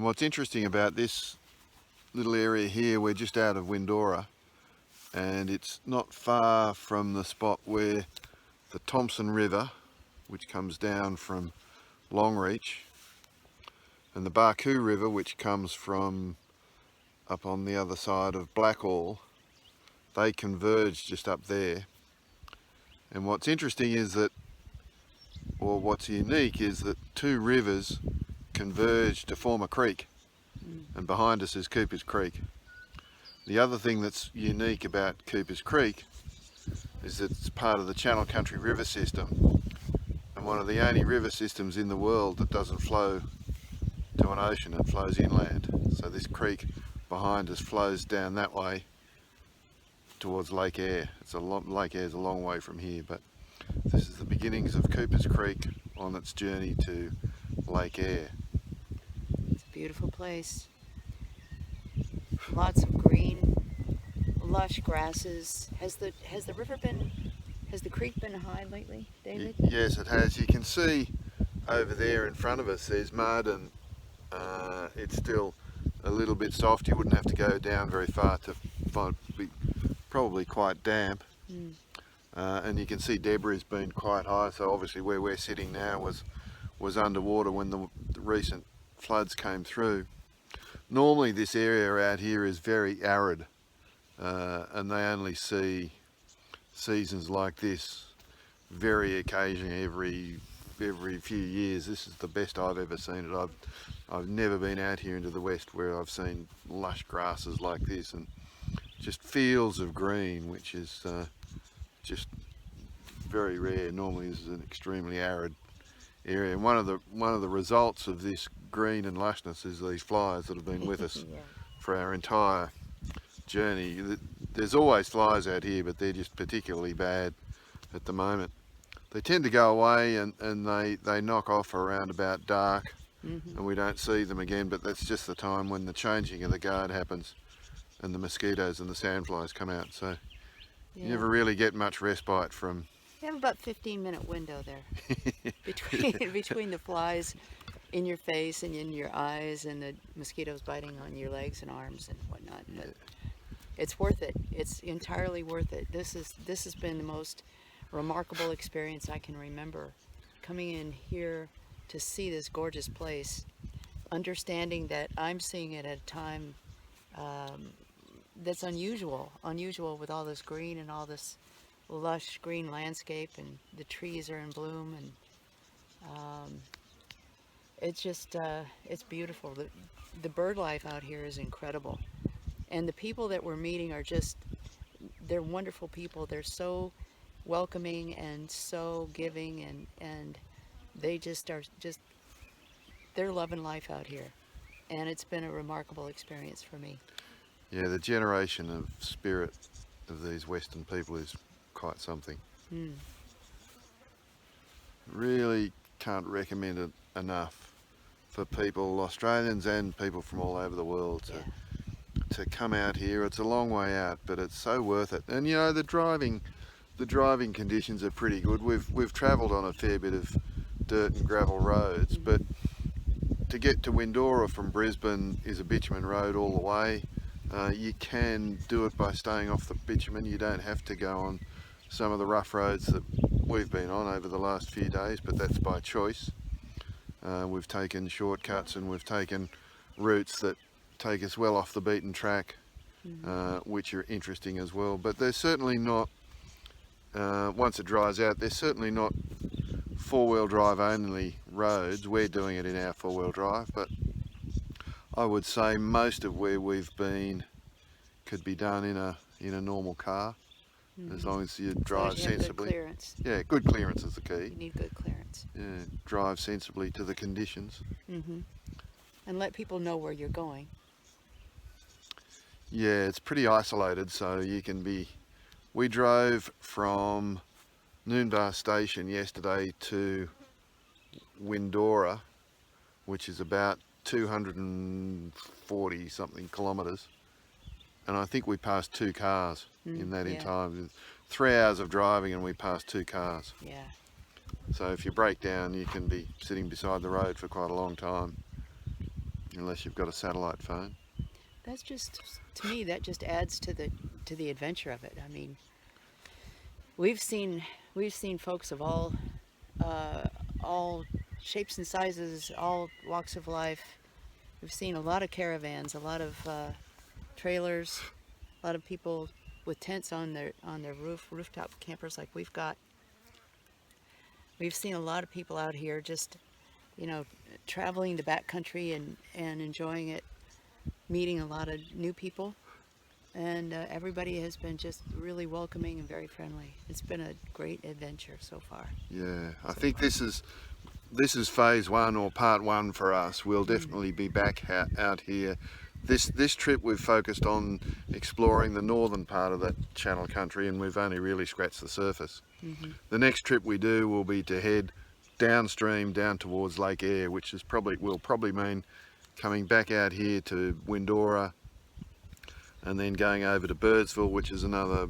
what's interesting about this little area here, we're just out of Windorah, and it's not far from the spot where the Thompson River, which comes down from Longreach, and the Barcoo River, which comes from up on the other side of Blackall, they converge just up there. And what's interesting is that, or what's unique, is that two rivers converge to form a creek, and behind us is Cooper's Creek. The other thing that's unique about Cooper's Creek is that it's part of the Channel Country River system, and one of the only river systems in the world that doesn't flow to an ocean, it flows inland. So this creek behind us flows down that way towards Lake Eyre. Lake Eyre is a long way from here, but this is the beginnings of Cooper's Creek on its journey to Lake Eyre. It's a beautiful place. Lots of green, lush grasses. Has the creek been high lately, David? Yes, it has. You can see over there in front of us there's mud, and it's still a little bit soft. You wouldn't have to go down very far to find it be probably quite damp. And you can see debris has been quite high, so obviously where we're sitting now was underwater when the recent floods came through. Normally this area out here is very arid, and they only see seasons like this very occasionally every few years. This is the best I've ever seen it. I've never been out here into the west where I've seen lush grasses like this and just fields of green, which is just very rare. Normally this is an extremely arid area, and one of the results of this green and lushness is these flies that have been with us for our entire journey. There's always flies out here, but they're just particularly bad at the moment. They tend to go away and they knock off around about dark, and we don't see them again, but that's just the time when the changing of the guard happens and the mosquitoes and the sandflies come out. So you never really get much respite from... You have about 15-minute window there between the flies in your face and in your eyes and the mosquitoes biting on your legs and arms and whatnot. But it's worth it. It's entirely worth it. This has been the most remarkable experience I can remember, coming in here to see this gorgeous place, understanding that I'm seeing it at a time that's unusual with all this green and all this lush green landscape, and the trees are in bloom, and it's just it's beautiful. The bird life out here is incredible, and the people that we're meeting are they're wonderful people. They're so welcoming and so giving, and they they're loving life out here, and it's been a remarkable experience for me. Yeah, the generation of spirit of these Western people is quite something. Really can't recommend it enough for people, Australians and people from all over the world, to come out here. It's a long way out, but it's so worth it. And you know, the driving conditions are pretty good. We've travelled on a fair bit of dirt and gravel roads, but to get to Windorah from Brisbane is a bitumen road all the way. You can do it by staying off the bitumen. You don't have to go on some of the rough roads that we've been on over the last few days, but that's by choice. We've taken shortcuts and we've taken routes that take us well off the beaten track, which are interesting as well. But there's certainly not, once it dries out, there's certainly not four-wheel drive only roads. We're doing it in our four-wheel drive, but I would say most of where we've been could be done in a normal car, as long as you drive sensibly. Good clearance. Yeah, good clearance is the key. You need good clearance. Yeah, drive sensibly to the conditions. And let people know where you're going. Yeah, it's pretty isolated, so you can be... We drove from Noonbar Station yesterday to Windorah, which is about 240 something kilometres, and I think we passed two cars in that entire 3 hours of driving, and we passed two cars. Yeah. So if you break down, you can be sitting beside the road for quite a long time. unless you've got a satellite phone. That's just, to me, that just adds to the adventure of it. I mean, we've seen folks of all shapes and sizes, all walks of life. We've seen a lot of caravans, a lot of trailers, a lot of people with tents on their rooftop campers like we've got. We've seen a lot of people out here just, traveling the backcountry and enjoying it, meeting a lot of new people, and everybody has been just really welcoming and very friendly. It's been a great adventure so far. Yeah, I think this is phase one or part one for us. We'll definitely be back out here. This trip we've focused on exploring the northern part of that Channel Country, and we've only really scratched the surface. The next trip we do will be to head downstream down towards Lake Eyre, which will probably mean coming back out here to Windorah and then going over to Birdsville, which is another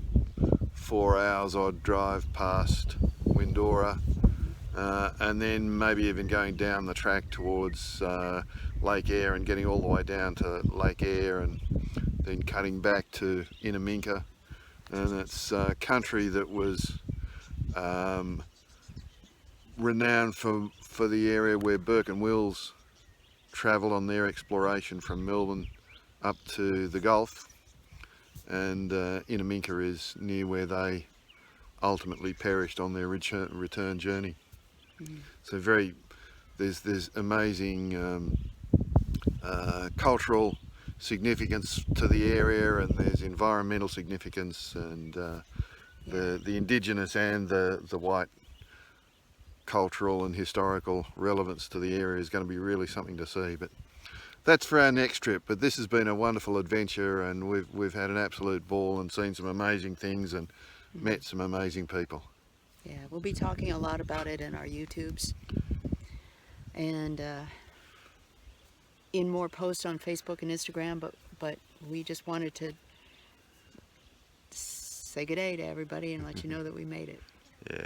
4 hours odd drive past Windorah, and then maybe even going down the track towards Lake Eyre and getting all the way down to Lake Eyre and then cutting back to Inaminka. And it's country that was renowned for the area where Burke and Wills travelled on their exploration from Melbourne up to the Gulf, and Inaminka is near where they ultimately perished on their return journey. So there's amazing cultural significance to the area, and there's environmental significance, and the indigenous and the white cultural and historical relevance to the area is going to be really something to see. But that's for our next trip. But this has been a wonderful adventure, and we've had an absolute ball and seen some amazing things and met some amazing people. Yeah, we'll be talking a lot about it in our YouTubes and in more posts on Facebook and Instagram, but we just wanted to say good day to everybody and let you know that we made it. Yeah.